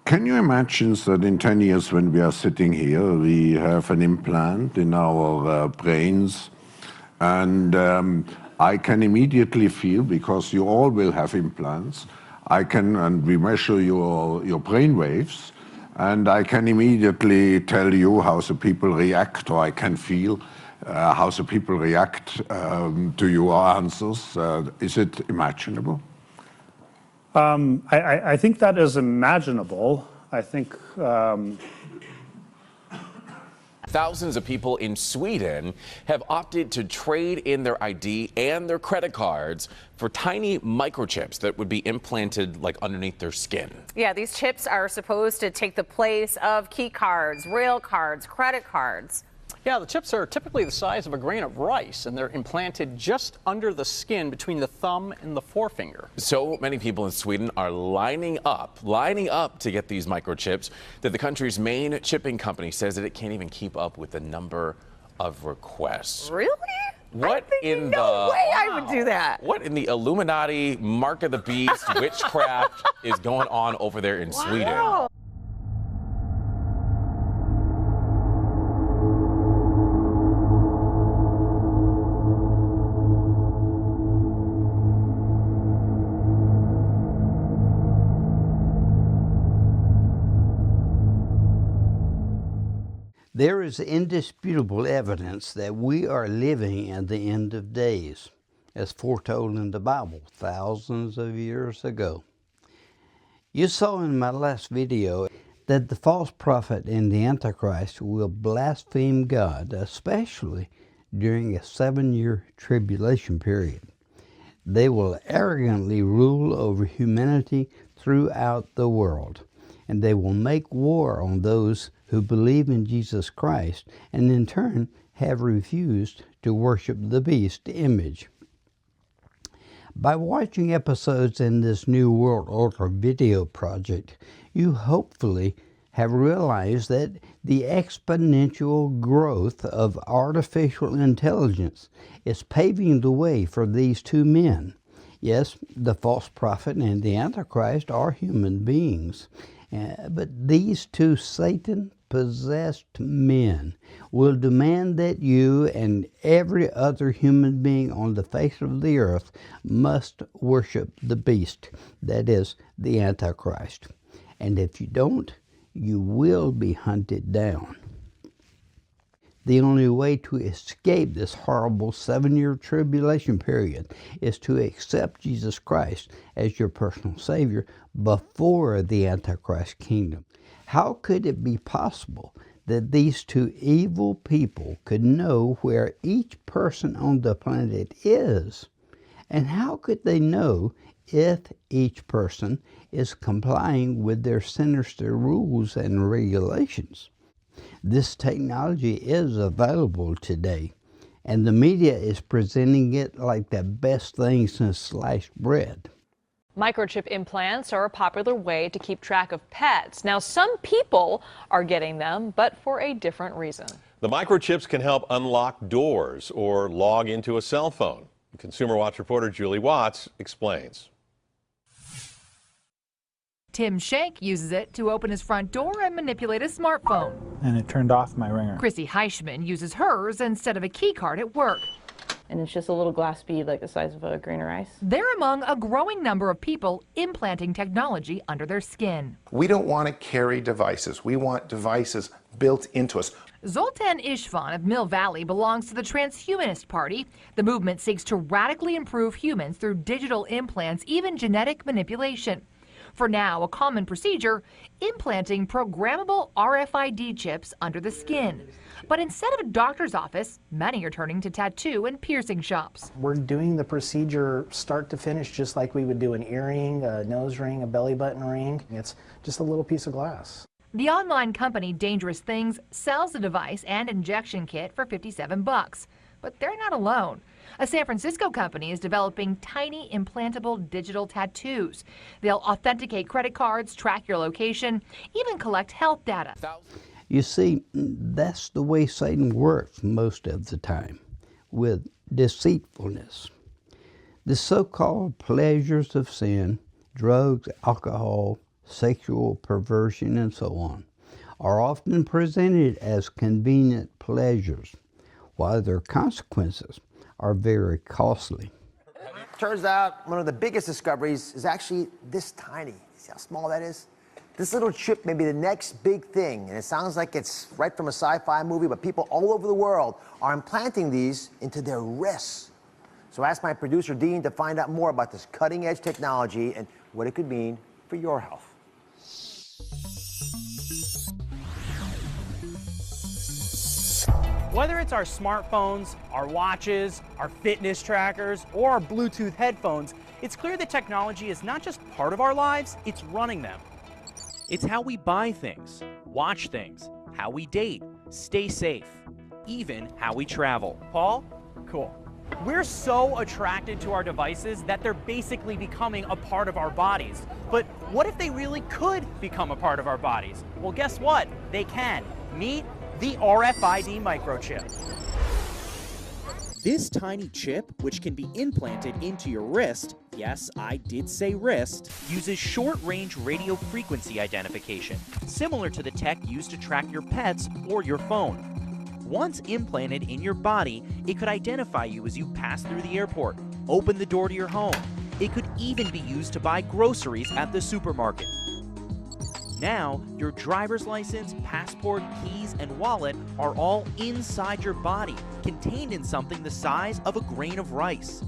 Can you imagine that in 10 years when we are sitting here, we have an implant in our brains, and I can immediately feel, because you all will have implants, and we measure your brain waves, and I can immediately tell you how the people react, or I can feel how the people react to your answers. Is it imaginable? I think that is imaginable. I think Thousands of people in Sweden have opted to trade in their ID and their credit cards for tiny microchips that would be implanted like underneath their skin. Yeah, these chips are supposed to take the place of key cards, rail cards, credit cards. Yeah, the chips are typically the size of a grain of rice, and they're implanted just under the skin between the thumb and the forefinger. So many people in Sweden are lining up to get these microchips that the country's main chipping company says that it can't even keep up with the number of requests. Really? What in no way I would do that. What in the Illuminati, mark of the beast, witchcraft is going on over there in Sweden? There is indisputable evidence that we are living in the end of days, as foretold in the Bible thousands of years ago. You saw in my last video that the false prophet and the Antichrist will blaspheme God, especially during a 7-year tribulation period. They will arrogantly rule over humanity throughout the world, and they will make war on those who believe in Jesus Christ and in turn have refused to worship the beast image. By watching episodes in this New World Order video project, you hopefully have realized that the exponential growth of artificial intelligence is paving the way for these two men. Yes, the false prophet and the Antichrist are human beings, but these two Satan-possessed men will demand that you and every other human being on the face of the earth must worship the beast, that is, the Antichrist. And if you don't, you will be hunted down. The only way to escape this horrible 7-year tribulation period is to accept Jesus Christ as your personal Savior before the Antichrist kingdom. How could it be possible that these two evil people could know where each person on the planet is? And how could they know if each person is complying with their sinister rules and regulations? This technology is available today, and the media is presenting it like the best thing since sliced bread. Microchip implants are a popular way to keep track of pets. Now, some people are getting them, but for a different reason. The microchips can help unlock doors or log into a cell phone. Consumer Watch reporter Julie Watts explains. Tim Shank uses it to open his front door and manipulate a smartphone. And it turned off my ringer. Chrissy Heischman uses hers instead of a key card at work. And it's just a little glass bead like the size of a grain of rice. They're among a growing number of people implanting technology under their skin. We don't want to carry devices. We want devices built into us. Zoltan Ishvan of Mill Valley belongs to the Transhumanist Party. The movement seeks to radically improve humans through digital implants, even genetic manipulation. For now, a common procedure, implanting programmable RFID chips under the skin. But instead of a doctor's office, many are turning to tattoo and piercing shops. We're doing the procedure start to finish just like we would do an earring, a nose ring, a belly button ring. It's just a little piece of glass. The online company Dangerous Things sells the device and injection kit for $57. But they're not alone. A San Francisco company is developing tiny implantable digital tattoos. They'll authenticate credit cards, track your location, even collect health data. You see, that's the way Satan works most of the time, with deceitfulness. The so-called pleasures of sin, drugs, alcohol, sexual perversion, and so on, are often presented as convenient pleasures, while their consequences are very costly. Turns out one of the biggest discoveries is actually this tiny. See how small that is? This little chip may be the next big thing, and it sounds like it's right from a sci-fi movie, but people all over the world are implanting these into their wrists. So I asked my producer, Dean, to find out more about this cutting-edge technology and what it could mean for your health. Whether it's our smartphones, our watches, our fitness trackers, or our Bluetooth headphones, it's clear that technology is not just part of our lives, it's running them. It's how we buy things, watch things, how we date, stay safe, even how we travel. Paul? Cool. We're so attracted to our devices that they're basically becoming a part of our bodies. But what if they really could become a part of our bodies? Well, guess what? They can. Meet the RFID microchip. This tiny chip, which can be implanted into your wrist, yes, I did say wrist, uses short-range radio frequency identification, similar to the tech used to track your pets or your phone. Once implanted in your body, it could identify you as you pass through the airport, open the door to your home. It could even be used to buy groceries at the supermarket. Now, your driver's license, passport, keys, and wallet are all inside your body, contained in something the size of a grain of rice.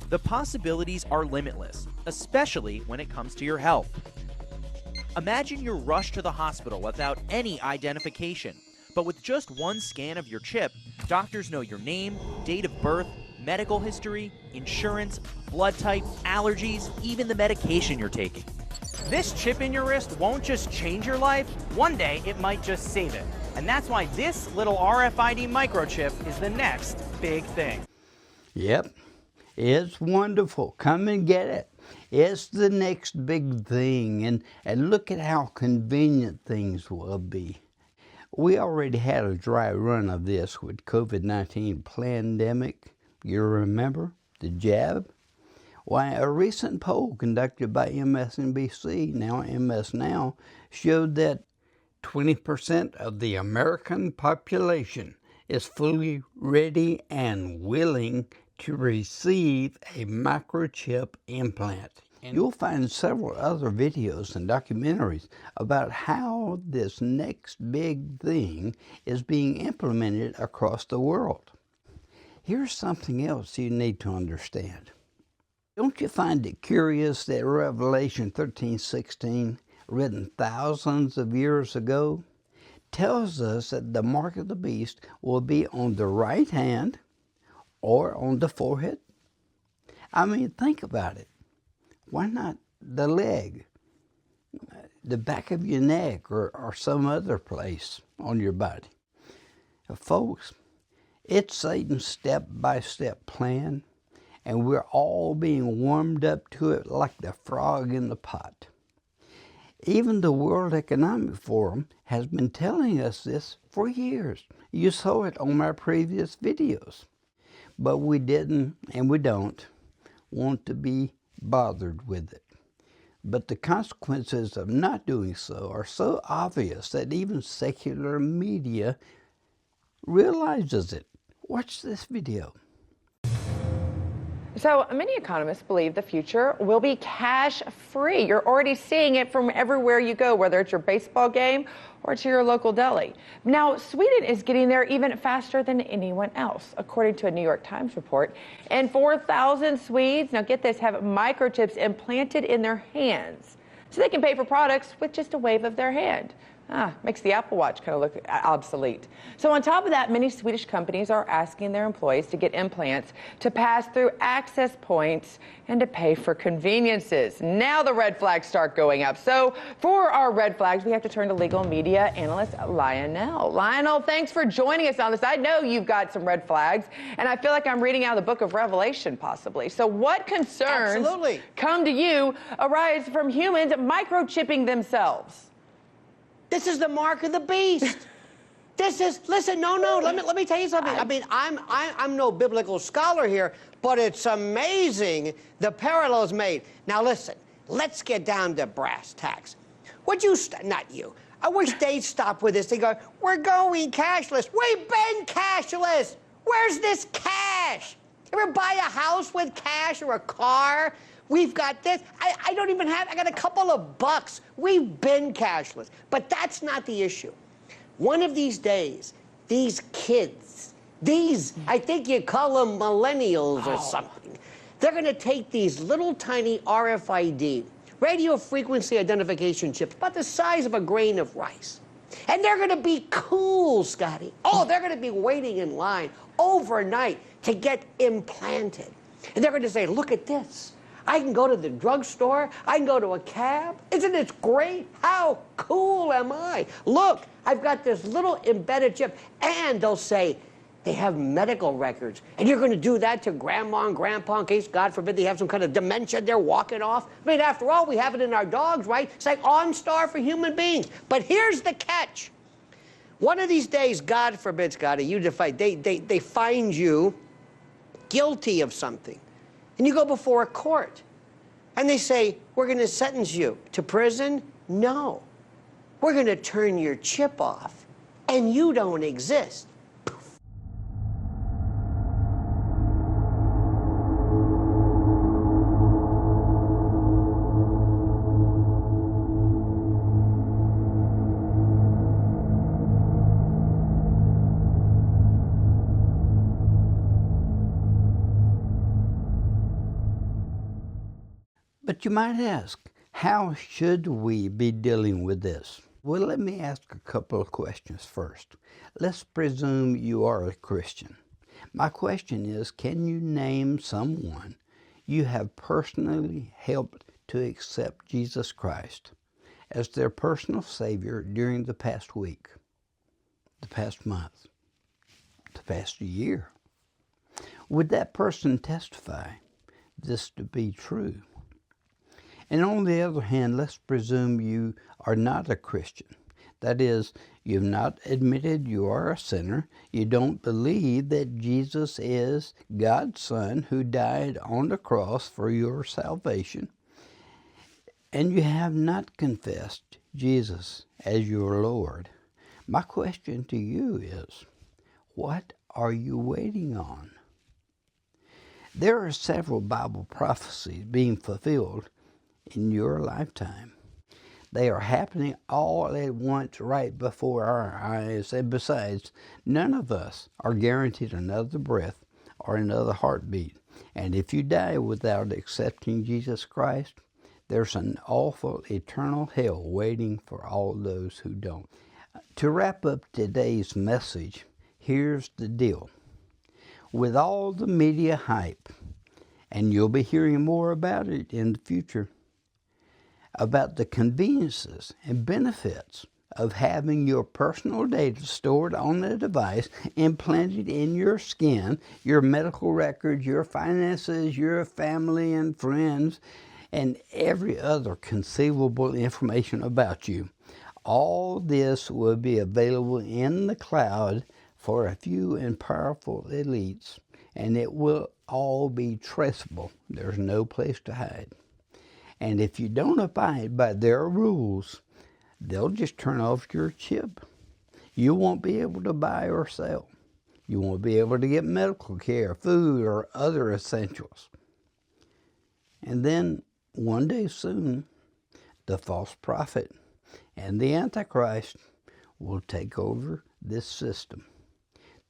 The possibilities are limitless, especially when it comes to your health. Imagine you're rushed to the hospital without any identification, but with just one scan of your chip, doctors know your name, date of birth, medical history, insurance, blood type, allergies, even the medication you're taking. This chip in your wrist won't just change your life, one day it might just save it. And that's why this little RFID microchip is the next big thing. Yep, it's wonderful. Come and get it. It's the next big thing, and look at how convenient things will be. We already had a dry run of this with COVID-19 pandemic. You remember the jab? Why, a recent poll conducted by MSNBC, now MS Now, showed that 20% of the American population is fully ready and willing to receive a microchip implant. And you'll find several other videos and documentaries about how this next big thing is being implemented across the world. Here's something else you need to understand. Don't you find it curious that Revelation 13:16, written thousands of years ago, tells us that the mark of the beast will be on the right hand or on the forehead? I mean, think about it. Why not the leg, the back of your neck, or some other place on your body? Folks, it's Satan's step-by-step plan, and we're all being warmed up to it like the frog in the pot. Even the World Economic Forum has been telling us this for years. You saw it on my previous videos. But we didn't, and we don't, want to be bothered with it. But the consequences of not doing so are so obvious that even secular media realizes it. Watch this video. So many economists believe the future will be cash-free. You're already seeing it from everywhere you go, whether it's your baseball game or to your local deli. Now, Sweden is getting there even faster than anyone else, according to a New York Times report. And 4,000 Swedes, now get this, have microchips implanted in their hands so they can pay for products with just a wave of their hand. Makes the Apple Watch kind of look obsolete. So on top of that, many Swedish companies are asking their employees to get implants to pass through access points and to pay for conveniences. Now the red flags start going up. So for our red flags, we have to turn to legal media analyst Lionel. Lionel, thanks for joining us on this. I know you've got some red flags, and I feel like I'm reading out of the book of Revelation, possibly. So what concerns come to you arise from humans microchipping themselves? This is the mark of the beast. This is, listen, no, let me tell you something. I mean, I'm no biblical scholar here, but it's amazing the parallels made. Now listen, let's get down to brass tacks. Would you, not you, I wish they'd stop with this. They go, we're going cashless. We've been cashless. Where's this cash? Ever buy a house with cash or a car? We've got this. I don't even have, I got a couple of bucks. We've been cashless. But that's not the issue. One of these days, these kids, I think you call them millennials or something, they're going to take these little tiny RFID, radio frequency identification chips, about the size of a grain of rice. And they're going to be cool, Scotty. Oh, they're going to be waiting in line overnight to get implanted. And they're going to say, look at this. I can go to the drugstore. I can go to a cab. Isn't it great? How cool am I? Look, I've got this little embedded chip. And they'll say, they have medical records. And you're going to do that to grandma and grandpa in case, God forbid, they have some kind of dementia they're walking off. I mean, after all, we have it in our dogs, right? It's like OnStar for human beings. But here's the catch. One of these days, God forbid, Scotty, they find you guilty of something. And you go before a court. And they say, we're going to sentence you to prison? No. We're going to turn your chip off. And you don't exist. But you might ask, how should we be dealing with this? Well, let me ask a couple of questions first. Let's presume you are a Christian. My question is, can you name someone you have personally helped to accept Jesus Christ as their personal Savior during the past week, the past month, the past year? Would that person testify this to be true? And on the other hand, let's presume you are not a Christian. That is, you've not admitted you are a sinner. You don't believe that Jesus is God's Son who died on the cross for your salvation. And you have not confessed Jesus as your Lord. My question to you is, what are you waiting on? There are several Bible prophecies being fulfilled in your lifetime. They are happening all at once right before our eyes, and besides, none of us are guaranteed another breath or another heartbeat. And if you die without accepting Jesus Christ, there's an awful eternal hell waiting for all those who don't. To wrap up today's message, here's the deal. With all the media hype, and you'll be hearing more about it in the future, about the conveniences and benefits of having your personal data stored on a device, implanted in your skin, your medical records, your finances, your family and friends, and every other conceivable information about you. All this will be available in the cloud for a few and powerful elites, and it will all be traceable. There's no place to hide. And if you don't abide by their rules, they'll just turn off your chip. You won't be able to buy or sell. You won't be able to get medical care, food, or other essentials. And then one day soon, the false prophet and the Antichrist will take over this system.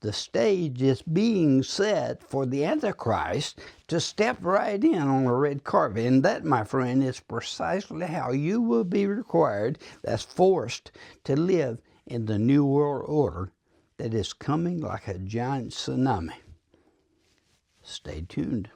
The stage is being set for the Antichrist to step right in on a red carpet. And that, my friend, is precisely how you will be required, that's forced, to live in the New World Order that is coming like a giant tsunami. Stay tuned.